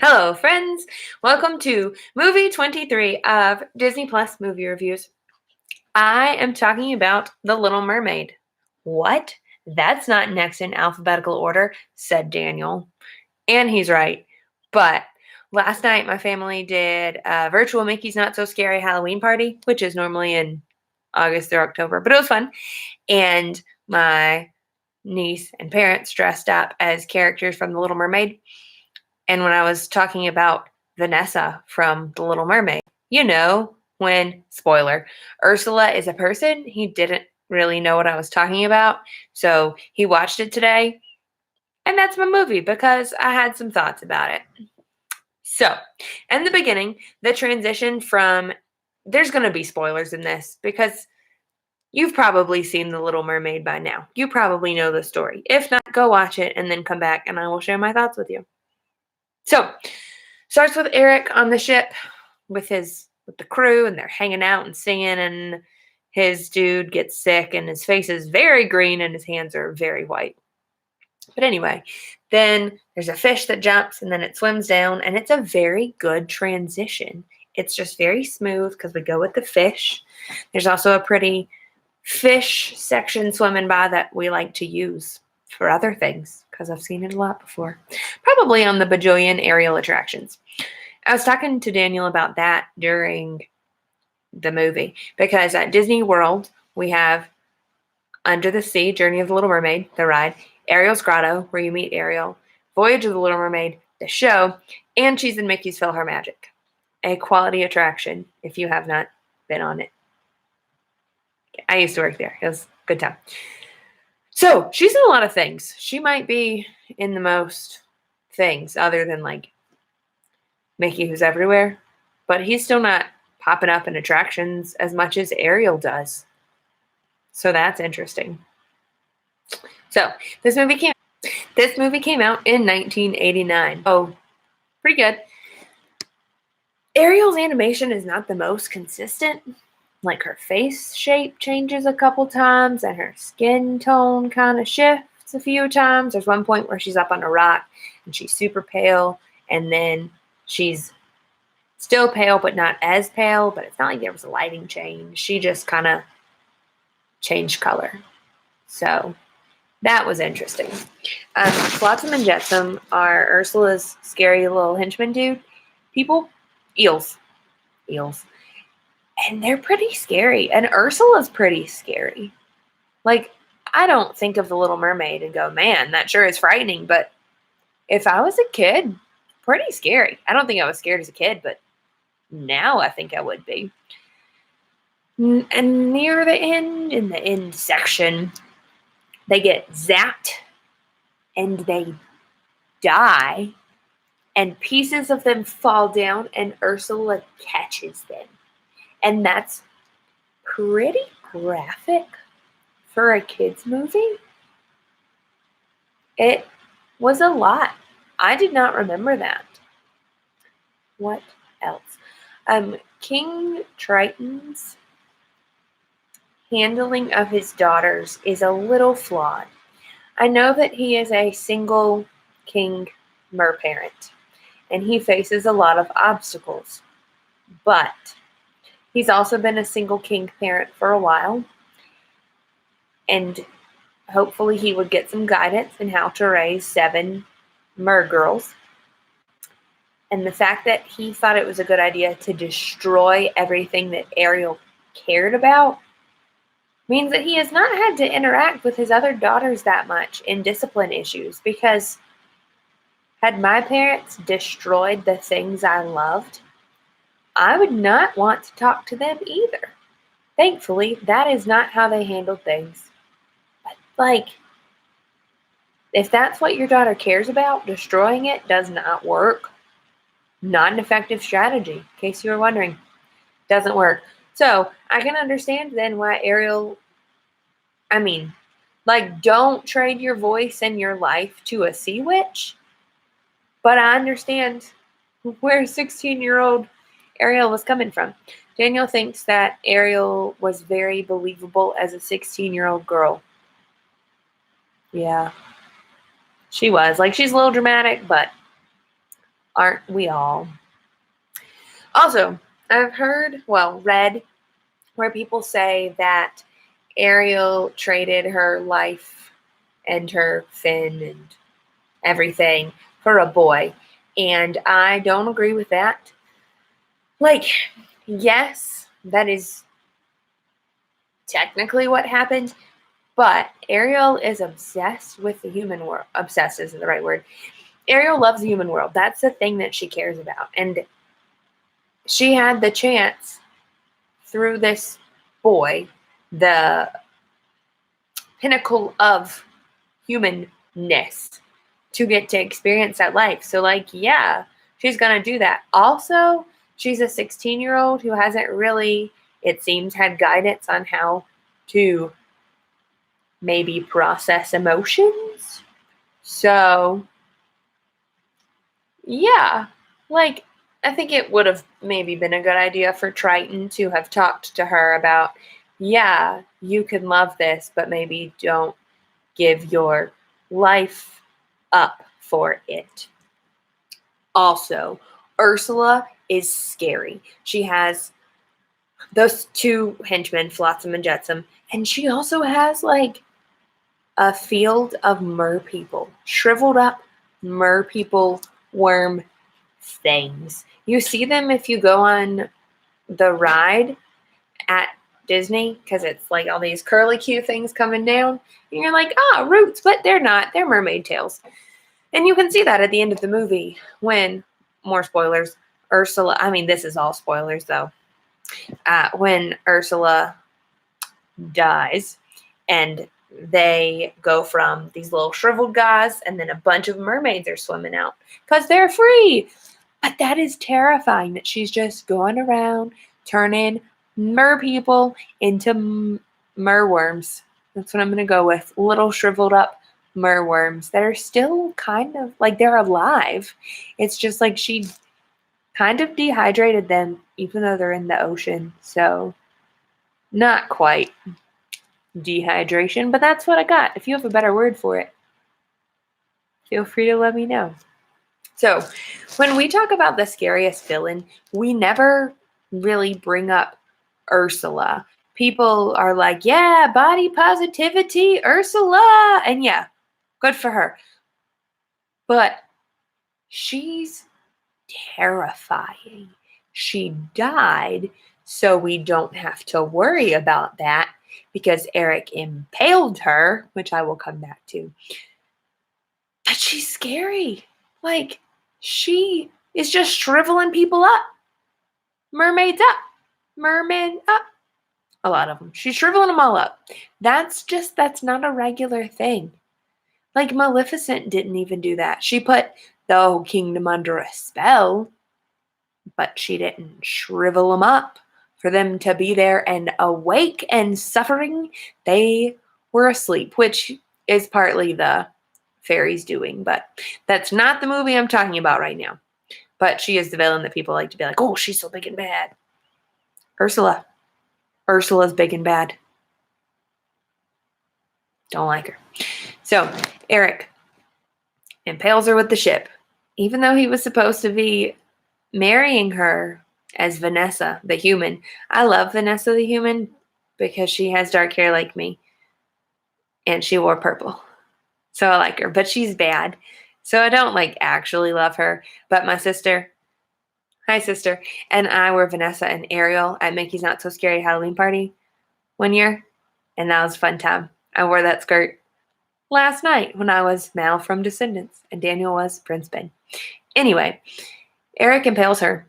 Hello, friends. Welcome to movie 23 of Disney Plus movie reviews. I am talking about The Little Mermaid. What? That's not next in alphabetical order, said Daniel. And he's right. But last night, my family did a virtual Mickey's Not So Scary Halloween party, which is normally in August or October, but it was fun. And my niece and parents dressed up as characters from The Little Mermaid. And when I was talking about Vanessa from The Little Mermaid, when, spoiler, Ursula is a person, he didn't really know what I was talking about. So he watched it today. And that's my movie because I had some thoughts about it. So, in the beginning, the transition from, there's going to be spoilers in this because you've probably seen The Little Mermaid by now. You probably know the story. If not, go watch it and then come back and I will share my thoughts with you. So, starts with Eric on the ship with the crew, and they're hanging out and singing, and his dude gets sick, and his face is very green, and his hands are very white. But anyway, then there's a fish that jumps, and then it swims down, and it's a very good transition. It's just very smooth because we go with the fish. There's also a pretty fish section swimming by that we like to use for other things because I've seen it a lot before. Probably on the bajillion aerial attractions. I was talking to Daniel about that during the movie because at Disney World, we have Under the Sea, Journey of the Little Mermaid, the ride, Ariel's Grotto, where you meet Ariel, Voyage of the Little Mermaid, the show, and She's in Mickey's PhilharMagic. A quality attraction if you have not been on it. I used to work there. It was a good time. So she's in a lot of things. She might be in the most things other than like Mickey Who's Everywhere, but he's still not popping up in attractions as much as Ariel does. So that's interesting. So this movie came out in 1989. Oh, pretty good. Ariel's animation is not the most consistent. Like her face shape changes a couple times and her skin tone kind of shifts a few times. There's one point where she's up on a rock and she's super pale, and then she's still pale but not as pale, but it's not like there was a lighting change. She just kind of changed color. So that was interesting. Flotsam and Jetsam are Ursula's scary little henchman dude. People, eels. And they're pretty scary. And Ursula's pretty scary. Like, I don't think of The Little Mermaid and go, man, that sure is frightening. But if I was a kid, pretty scary. I don't think I was scared as a kid, but now I think I would be. And near the end, in the end section, they get zapped and they die. And pieces of them fall down and Ursula catches them. And that's pretty graphic for a kid's movie. It was a lot. I did not remember that. What else? King Triton's handling of his daughters is a little flawed. I know that he is a single king merparent, and he faces a lot of obstacles, but he's also been a single king parent for a while, and hopefully he would get some guidance in how to raise 7 mer girls. And the fact that he thought it was a good idea to destroy everything that Ariel cared about means that he has not had to interact with his other daughters that much in discipline issues, because had my parents destroyed the things I loved, I would not want to talk to them either. Thankfully, that is not how they handle things. But, like, if that's what your daughter cares about, destroying it does not work. Not an effective strategy, in case you were wondering. Doesn't work. So, I can understand then why Ariel, don't trade your voice and your life to a sea witch. But I understand where 16-year-old Ariel was coming from. Daniel thinks that Ariel was very believable as a 16-year-old girl. Yeah. She was. Like, she's a little dramatic, but Aren't we all? Also, I've read where people say that Ariel traded her life and her fin and everything for a boy. And I don't agree with that. Like, yes, that is technically what happened, but Ariel is obsessed with the human world. Obsessed isn't the right word. Ariel loves the human world. That's the thing that she cares about. And she had the chance through this boy, the pinnacle of humanness, to get to experience that life. So, like, yeah, she's going to do that. Also, she's a 16-year-old who hasn't really, it seems, had guidance on how to maybe process emotions. So, yeah, like, I think it would have maybe been a good idea for Triton to have talked to her about, yeah, you can love this, but maybe don't give your life up for it. Also, Ursula is scary. She has those two henchmen, Flotsam and Jetsam, and she also has like a field of mer people, shriveled up mer people worm things. You see them if you go on the ride at Disney, because it's like all these curly Q things coming down, and you're like, roots, but they're not. They're mermaid tails. And you can see that at the end of the movie when, more spoilers, Ursula, I mean, this is all spoilers though, when Ursula dies and they go from these little shriveled guys and then a bunch of mermaids are swimming out because they're free. But that is terrifying that she's just going around turning mer people into merworms. That's what I'm going to go with. Little shriveled up merworms that are still kind of like they're alive. It's just like she kind of dehydrated them even though they're in the ocean. So not quite dehydration, but that's what I got. If you have a better word for it, feel free to let me know. So when we talk about the scariest villain, we never really bring up Ursula. People are like, yeah, body positivity, Ursula. And yeah, good for her. But she's terrifying. She died, so we don't have to worry about that because Eric impaled her, which I will come back to. But she's scary. Like, she is just shriveling people up. Mermaids up. Mermen up. A lot of them. She's shriveling them all up. That's not a regular thing. Like, Maleficent didn't even do that. She put the whole kingdom under a spell, but she didn't shrivel them up for them to be there and awake and suffering. They were asleep, which is partly the fairies doing, but that's not the movie I'm talking about right now. But she is the villain that people like to be like, oh, she's so big and bad. Ursula's big and bad. Don't like her. So Eric impales her with the ship, even though he was supposed to be marrying her as Vanessa the human. I love Vanessa the human because she has dark hair like me and she wore purple. So I like her, but she's bad. So I don't like actually love her. But my sister, hi sister, and I were Vanessa and Ariel at Mickey's Not So Scary Halloween party one year. And that was a fun time. I wore that skirt last night when I was Mal from Descendants and Daniel was Prince Ben. Anyway, Eric impales her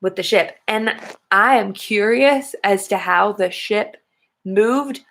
with the ship. And I am curious as to how the ship moved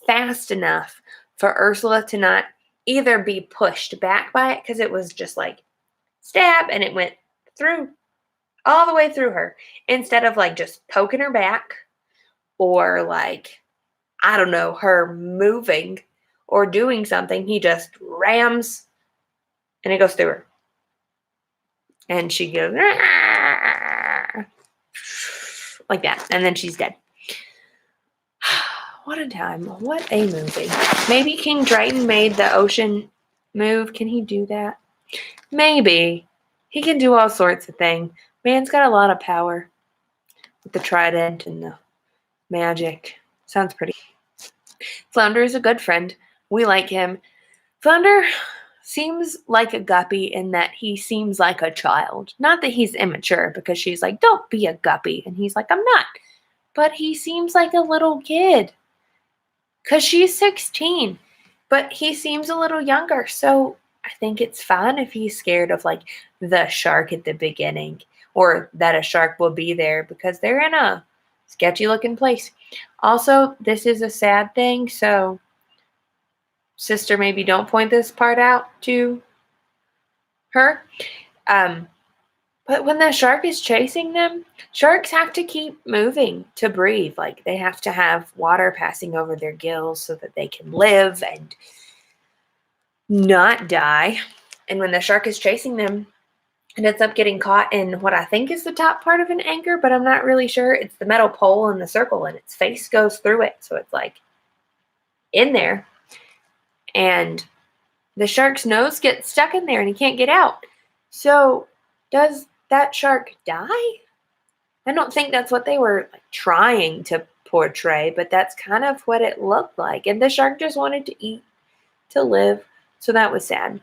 fast enough for Ursula to not either be pushed back by it, because it was just like stab and it went through all the way through her, instead of like just poking her back or like, I don't know, her moving or doing something. He just rams and it goes through her. And she goes like that. And then she's dead. What a time. What a movie. Maybe King Triton made the ocean move. Can he do that? Maybe. He can do all sorts of things. Man's got a lot of power with the trident and the magic. Sounds pretty. Flounder is a good friend. We like him. Flounder seems like a guppy in that he seems like a child. Not that he's immature, because she's like, don't be a guppy. And he's like, I'm not. But he seems like a little kid. Because she's 16. But he seems a little younger. So I think it's fine if he's scared of like the shark at the beginning. Or that a shark will be there, because they're in a sketchy looking place. Also, this is a sad thing, so sister, maybe don't point this part out to her. But when the shark is chasing them, sharks have to keep moving to breathe. Like, they have to have water passing over their gills so that they can live and not die. And when the shark is chasing them, it ends up getting caught in what I think is the top part of an anchor, but I'm not really sure. It's the metal pole in the circle, and its face goes through it. So it's like in there. And the shark's nose gets stuck in there and he can't get out. So does that shark die? I don't think that's what they were like trying to portray, but that's kind of what it looked like. And the shark just wanted to eat, to live. So that was sad.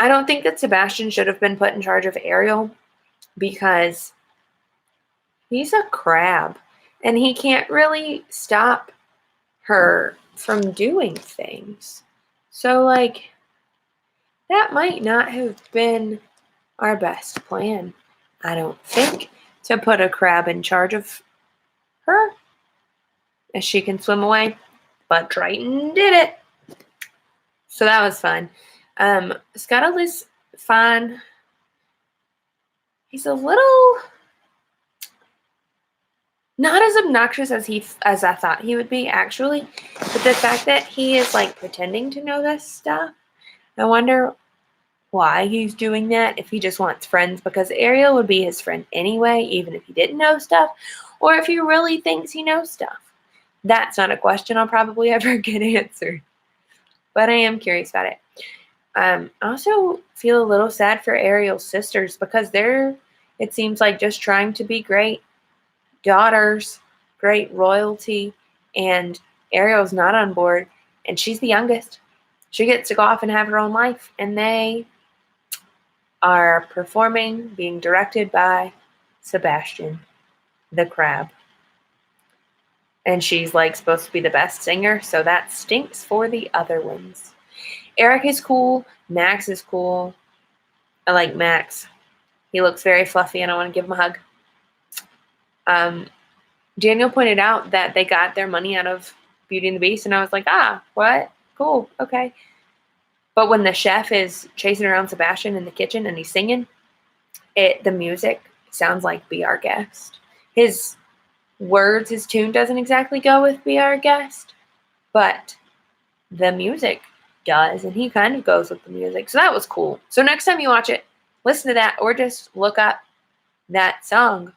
I don't think that Sebastian should have been put in charge of Ariel, because he's a crab and he can't really stop her from doing things. So, like, that might not have been our best plan, I don't think, to put a crab in charge of her, as she can swim away. But Triton did it. So that was fun. Scuttle is fine. He's a little not as obnoxious as I thought he would be, actually. But the fact that he is like pretending to know this stuff, I wonder why he's doing that. If he just wants friends, because Ariel would be his friend anyway, even if he didn't know stuff, or if he really thinks he knows stuff. That's not a question I'll probably ever get answered, but I am curious about it. I also feel a little sad for Ariel's sisters, because they're, it seems like, just trying to be great daughters, great royalty, and Ariel's not on board, and she's the youngest. She gets to go off and have her own life, and they are performing, being directed by Sebastian, the crab. And she's like supposed to be the best singer, so that stinks for the other ones. Eric is cool. Max is cool. I like Max. He looks very fluffy, and I want to give him a hug. Daniel pointed out that they got their money out of Beauty and the Beast, and I was like, what? Cool, okay. But when the chef is chasing around Sebastian in the kitchen and he's singing, the music sounds like Be Our Guest. His words, his tune doesn't exactly go with Be Our Guest, but the music does, and he kind of goes with the music. So that was cool. So next time you watch it, listen to that, or just look up that song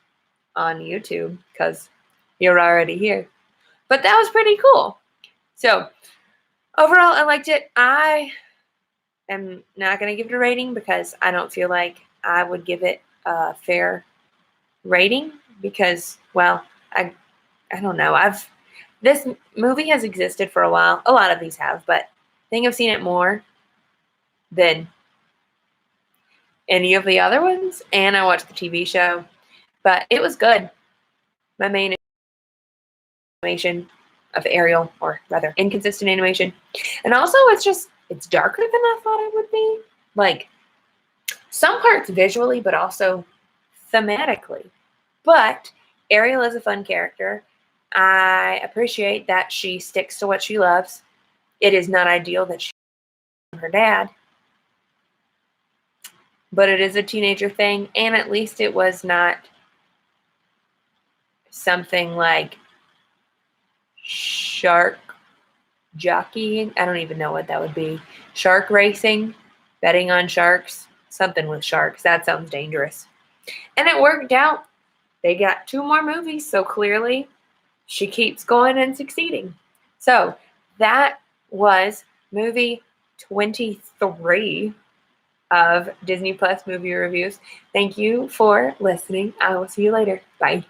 on YouTube, because you're already here. But that was pretty cool. So overall, I liked it. I am not going to give it a rating, because I don't feel like I would give it a fair rating, because, well, I don't know. This movie has existed for a while. A lot of these have, but I think I've seen it more than any of the other ones, and I watched the TV show, but it was good. My main animation of Ariel, or rather inconsistent animation, and also it's darker than I thought it would be. Like, some parts visually, but also thematically. But Ariel is a fun character. I appreciate that she sticks to what she loves. It is not ideal that she her dad, but it is a teenager thing, and at least it was not something like shark jockeying. I don't even know what that would be. Shark racing, betting on sharks, something with sharks. That sounds dangerous. And it worked out. They got 2 more movies, so clearly she keeps going and succeeding. So that was movie 23 of Disney Plus movie reviews. Thank you for listening. I will see you later. Bye.